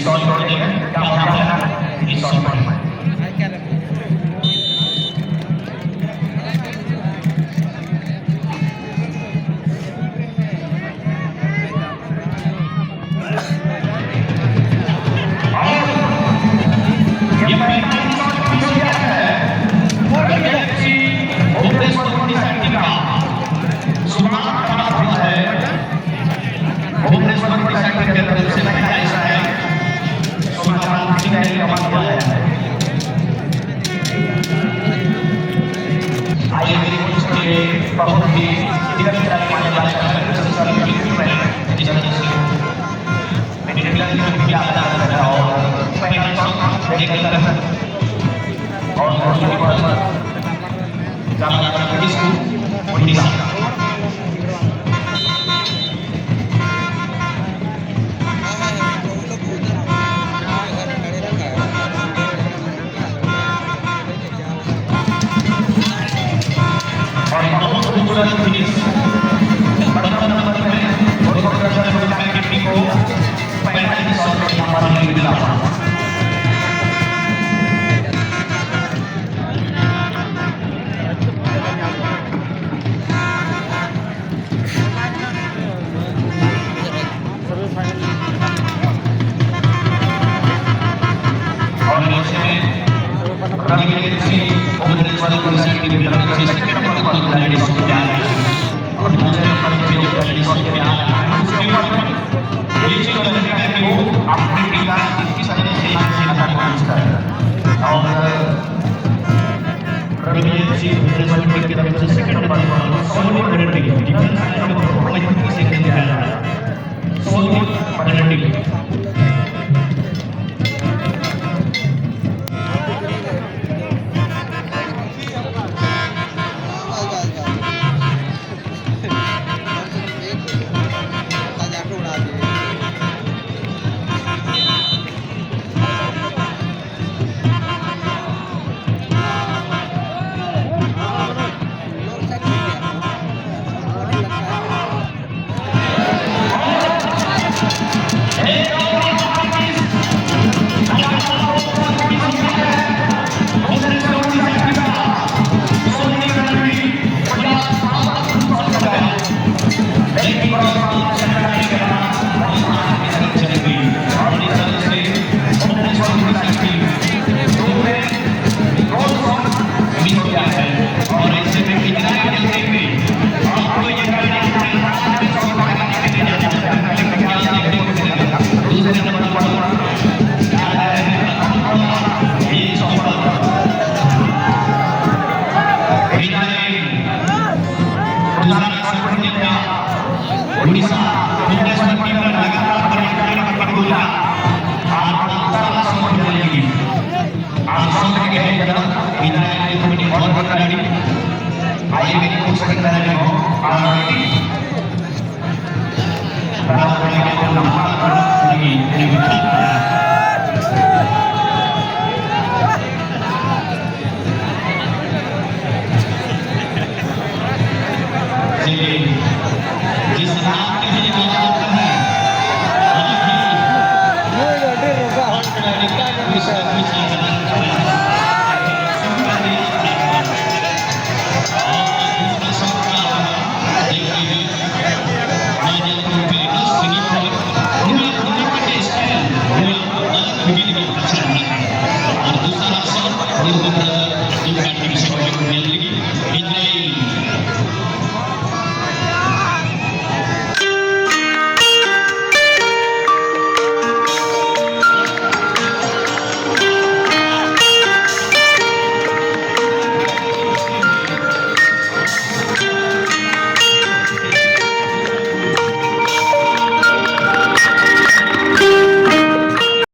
shot छोड़ देंगे क्या होता है इस शॉट पर ये पहला शॉट मिस किया है और गैलेक्सी भुवनेश्वर की साइड का सुमान खड़ा हुआ है भुवनेश्वर की साइड के तरफ से पहला ऐसा है सुमान की साइड का हुआ है आइए मेरी कोशिश करिए बहुत ही धीरे-धीरे आने वाला है संसार की में जिस तरह से मेरी दिल की आवाज आ रहा है और पहला शॉट देख लेते हैं और दूसरी बात जामनगर किसको उड़ीसा और बहुत खूबसूरत फिनिश बड़ा नंबर में और प्रदर्शन करने की टीम को 45 शॉट नंबर मिला उड़ीसा भुवनेश्वर की टीम लगातार प्रदर्शन कर रही है और समझ रही है आप समझ के हैं जरा इन्हें कमेटी बहुत बड़ा खिलाड़ी आइए मेरी कोशिश कर रहे हो आगे बड़ा बड़ा लंबा नहीं